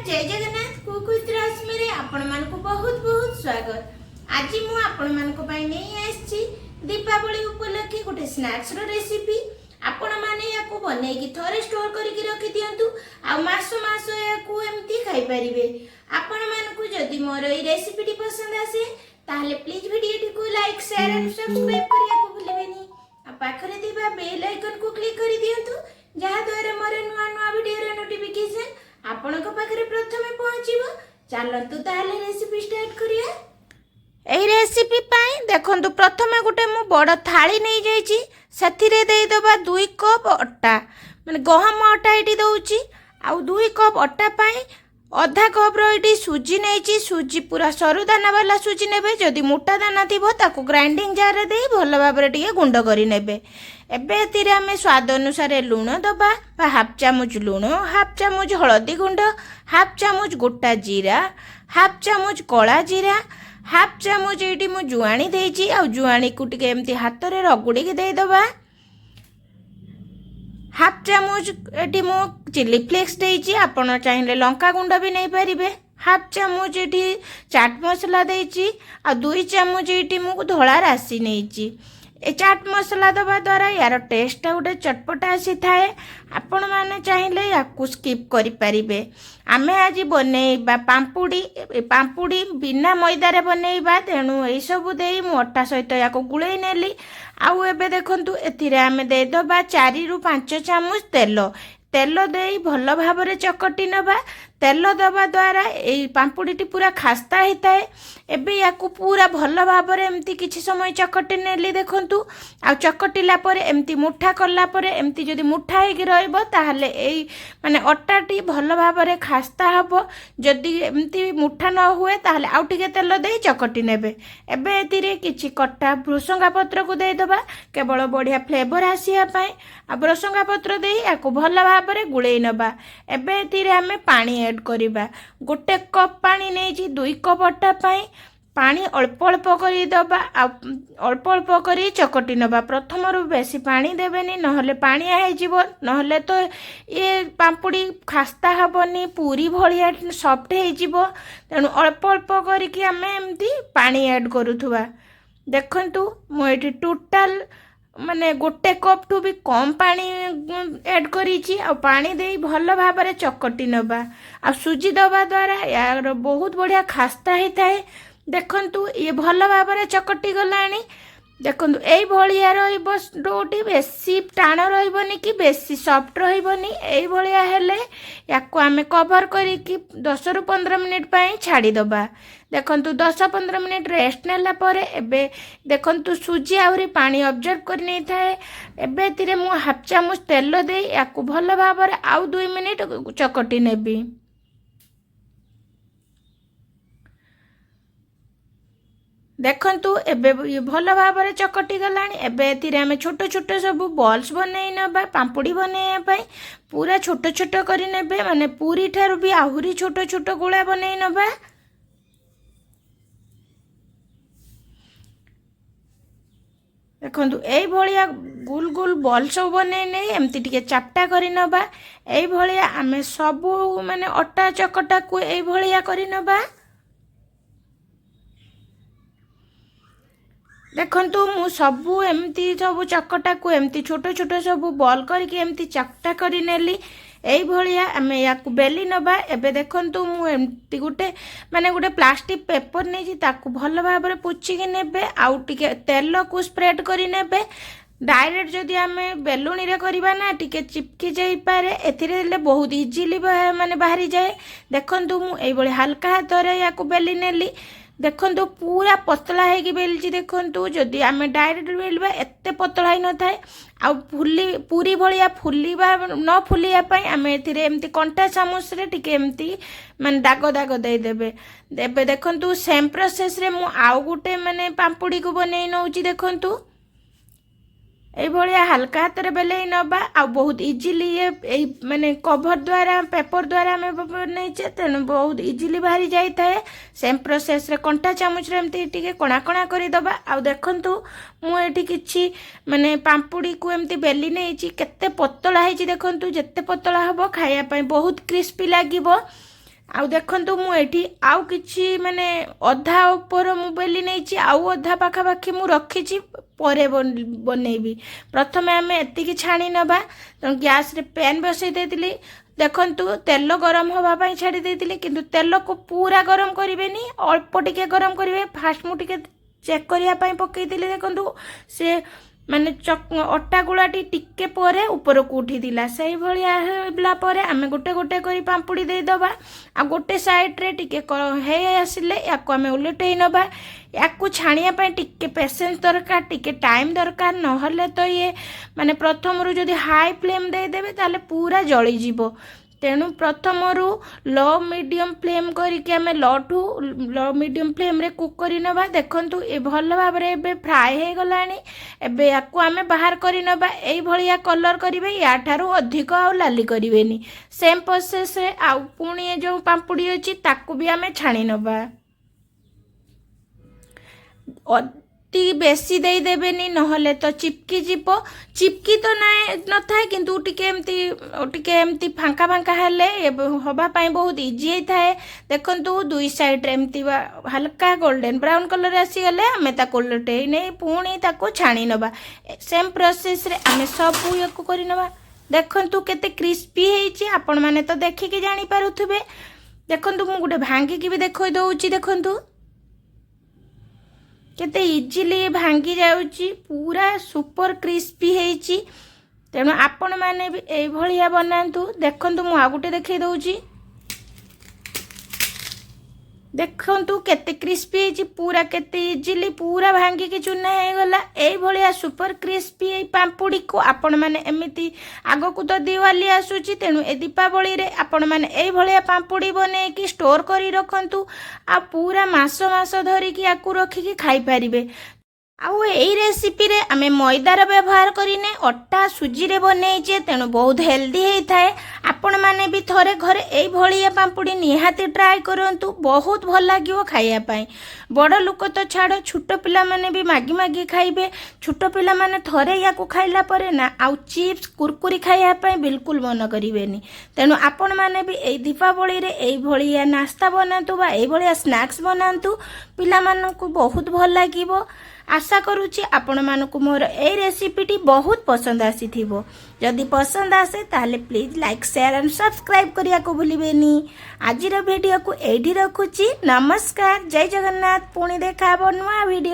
जय जगन्नाथ कुक रश्मि रे आपण मानकु बहुत बहुत स्वागत। आज मु आपण मानक पई नै आछि दीपावली उपलक्षे गोटे स्नैक्स रो रेसिपी। आपण माने याकू बनै कि थोरे स्टोर करिक रखि दियंतु आ मास मास याकू एम्ति खाइ परिबे। आपण मानकु जदि मोर ए रेसिपी टी पसंद आसे ताहले प्लीज वीडियो को लाइक शेयर एंड सब्सक्राइब करिया को भूलिबेनी। आ पाखरे दिबा बेल आइकन को क्लिक करि दियंतु जहा द्वारा मोर नुवा नुवा वीडियो रो नोटिफिकेशन आपनक पाखरे प्रथमे पहुंचीबो। चलतु ताहले रेसिपी स्टार्ट करिया। एही रेसिपी पाई देखंतु प्रथमे गोटे मु बड़ थाली नै जाईची सेथिरे देई दबा 2 कप अट्टा माने गहम अट्टा एटी दउची आ 2 कप अट्टा पाई आधा कप रो एटी सुजी नैची। सुजी पूरा सरू दाना वाला सुजी नेबे। जदि मोटा दाना थिबो ताकू ग्राइंडिंग जार रे देई भलो भाबरे टिके गुंड करि नेबे। एबे एतिरे आमे स्वाद अनुसार लूण दबा बा हाफ चामच लूण, हाफ चामच हळदी गुंड, हाफ चामच गोटा जीरा, हाफ चामच कला जीरा, हाफ चामच एटी मु जुआणी देइची आ जुआणी को टिके एमती हाथ रे रगुडी के देई दबा। हाफ चामच एटी मु चिली फ्लेक्स देइची, आपण चाहिले लंका गुंड भी नै परिबे। हाफ चामच एटी चाट मसला देइची आ 2 चामच एटी मु धोळा राशि नैची। ए चाट मसला दबा द्वारा यार टेस्ट गोटे चटपटा आसी थाए। आपण माने चाहिले याकू स्किप करि परिबे। आमे आज बनेइबा पाम्पुडी। पाम्पुडी बिना मैदा रे बनेइबा, तेणु एई सब देई मु अट्टा सहित याको गुळेई नेली। आउ एबे देखंतु एथिरे आमे देई दबा 4 रु 5 चामच तेल। तेल देई भल भाबरे चकटी नबा। तेल दबा द्वारा ए पाम्पुडीटी पूरा खास्ता होता। एबे याकू पूरा भल भाबरे एमती किछि समय चकटी नेली। देखंतु आ चकटिला परे एमती मुठा कला परे एमती जदि मुठा हेकि रहइबो ताहले एई माने अट्टाटी भल भाबरे खास्ता हबो। जदि एमती मुठा न हुए ताहले आउ टिके तेल देई चकटी नेबे। एबे एतिरे किछि कट्टा भृसंगा पत्र को देई दबा केवल बढ़िया फ्लेवर आसिया पई। आ भृसंगा पत्र देई याकू भल भाबरे गुळेई नबा। एबे एतिरे आमे पानी ऐड करिबा। गोटे कप पानी नेजी 2 कप अट्टा पाई पानी अल्प अल्प करी दबा। अल्प अल्प करी चकटी नबा। प्रथम रु बेसी पानी देबेनी नहले पानिया हे जिवो, नहले तो ये पाम्पुडी खास्ता हबनी, पूरी भलिया सॉफ्ट हे जिवो। तेणु अल्प अल्प करिकि आमे एमती पानी ऐड करूथुबा। देखंतु मु एटी टोटल माने गोटे कप टू भी कम पानी ऐड करीची आ पानी देई भल भाबरे चकटी नबा। आ सुजी दबा द्वारा यार बहुत बढ़िया खास्ता होता। देखंतु ये भल भाबरे चकटी गलानी। देखंतु एई भलिया रहइबो डोटी, बेसी टाण रहइबोनी कि बेसी सॉफ्ट रहइबोनी। एई भलिया हेले याकू आमे कवर करिकि 10 रु 15 मिनिट पई छाडी दबा। देखंतु 10-15 मिनिट रेस्ट नेला परे एबे देखंतु सुजी आउरी पानी ऑब्जर्व कर नै थाए। एबे तिरे मु हाफ चामच तेल देई याकू भल भाबरे आउ 2 मिनिट चकटी नेबी। देखंतु एबे भल भाबरे चकटी गलानी। एबे एतिरे आमे छोट छोट सब बॉल्स बनै नबा। पाम्पुडी बनै पई पूरा छोट छोट करि नेबे, माने पूरी ठारू भी आहुरी छोट छोट गोळा बनै नबा। देखंतु एई भलिया गोल गोल बॉल सब बनै नै एमती टिके चापटा करि नबा। एई भलिया आमे सब माने अट्टा चकटा को एई भलिया करि नबा। देखंतु मु सबू एमती सब चकटा को एमती छोट छोट सब बॉल करके एमती चकटा करि नेली। एई भलिया आमे याकू बेली नबा। एबे देखंतु मु एमती गुटे माने गुटे प्लास्टिक पेपर नै जी ताकू भल भाबरे पुछि के नेबे आउ टिके तेल को स्प्रेड करि नेबे। डायरेक्ट जदि आमे बेलुनी रे करबा ना टिके चिपकी जाई पारे। एथिरे ले बहुत इजीली माने बाहरी जाए। देखंतु मु एई भली हल्का हाथ रे याकू बेली नेली। देखंतु पूरा पतला है कि बेलची। देखंतु जदि आमे डायरेक्ट बेलबा एते पतला ही न थाए। आ फुली पूरी भलिया फुलीबा न फुलिया पई आमे एथिरे एमती कंटा चामच रे टिके एमती माने दाग दाग देई देबे। एबे देखंतु सेम प्रोसेस रे मु आउ गुटे माने पाम्पुडी को बनै नउची। देखंतु एई भलिया हल्का हाथ रे बेलै नबा आ बहुत इजीली ये माने कवर द्वारा पेपर द्वारा आमे बनैचे, तेणु बहुत इजीली बाहरी जाई थाए। सेम प्रोसेस रे कंटा चामच रे एमती टिके कणा कणा करि दबा। आ देखंतु मु एठी किछि माने पाम्पुडी को एमती बेली नैची केते पतला हेची। देखंतु जेते पतला हबो खाया पई बहुत क्रिस्पी लागिबो। आउ देखंतु मु एठी आउ किछि माने अधा ऊपर मु बेली नहीं आउ अधा पाखापाखि मु रखी परे बनैबी। प्रथमे आमे एतिकी छाणी नबा। तो गैस रे पैन बसई देतिली। देखंतु तेल गरम होबा पई छाड़ी देतिली किंतु तेल को पूरा गरम करिवेनी अल्प टिके गरम करिवे। फास्ट मु टिके चेक करिया पई पकेइतिली। देखंतु से माने अटा गुलाटी टिके परे ऊपर को उठी दिला। सही भलिया हेबला परे आमे गोटे गोटे करी पांपुड़ी दे दबा। आ गोटे साइड रे टिके हे आसिले याको आमे उलटेई नबा। याको छाणिया पई टिके पेशेंस दरकार, टिके टाइम दरकार। नहले तो ये माने प्रथम रु जदी हाई फ्लेम दे देबे ताले पूरा जळी जीवो। तेणु प्रथम रु लो मीडियम फ्लेम करके आमे लो मीडियम फ्लेम रे कुक करी नबा। देखंतु ए भल भाव रे एबे फ्राई हे गलानी। एबे याको आमे बाहर करी नबा। एई भलिया कलर करिवे, या ठारू अधिक आ लाली करिवेनी। सेम प्रोसेस रे आ पुणी जो पांपुड़ी अछि ताकू भी आमे छाणी नबा। अति बेसी दे देबेनी नहले तो चिपकी जीवो। चिपकी तो न थाए किंतु टिके एमती फांका फांका हेले हवा पाई बहुत इजी ही थाए। देखंतु दुई साइड रे एमती हल्का गोल्डन ब्राउन कलर आसी गले आमे ताको लटेई नै पुणी ताको छाणी नबा। सेम प्रोसेस रे आमे सब याको करी नबा। देखंतु केते क्रिस्पी हेची आपण माने तो देखि के जानि पारुथबे। देखंतु मु गुटे भांगी की भी देखोइ दउची। देखंतु केते इजीली भांगी जाउची, पूरा सुपर क्रिस्पी हेची। तेणु आपण माने भी एई भलिया बनांतु। देखंतु मु आ गुटे देखै दउची। देखंतु केते क्रिस्पी हेची, पूरा केते इजीली पूरा भांगी के चुना हे गला। एई भलिया सुपर क्रिस्पी एई पांपुड़ी को आपण माने एमिति आगो को तो दिवाली आसुची। तेणु ए दीपावली रे आपण माने एई भलिया पांपुड़ी बने की स्टोर करी रखंतु। आ पूरा मास मास धरी की आकु रखी की खाई परिबे। आउ एई रेसिपी रे आमे मैदार व्यवहार करिने, अट्टा सुजी रे बनेइचे। तेणु बहुत हेल्दी हेई थाए। आपण माने भी थरे घरे एई भलिया पांपुड़ी निहाती ट्राई करंतु। बहुत भल लागिवो खाइया पई। बड़ लोक तो छाड़, छोट पिला माने भी मागी मागी खाइबे। छोट पिला माने थरे याको खाइला परे ना आउ चिप्स कुरकुरी खाइया पई बिल्कुल मन करिवेनी। तेणु आपण माने भी एई दीपावली रे एई भलिया नास्ता बनांतु बा एई भलिया स्नैक्स बनांतु। पिला मानकु बहुत भल लागिवो। आशा करुच्ची आपण मानकु मोर ए रेसिपीटी बहुत पसंद आसीथिबो। जदि पसंद आसे ताहले please like share and subscribe करिया को भूलिबेनी। आजिर वीडियो को एठी रखुची। नमस्कार, जय जगन्नाथ। पुणी देखा नुआ वीडियो।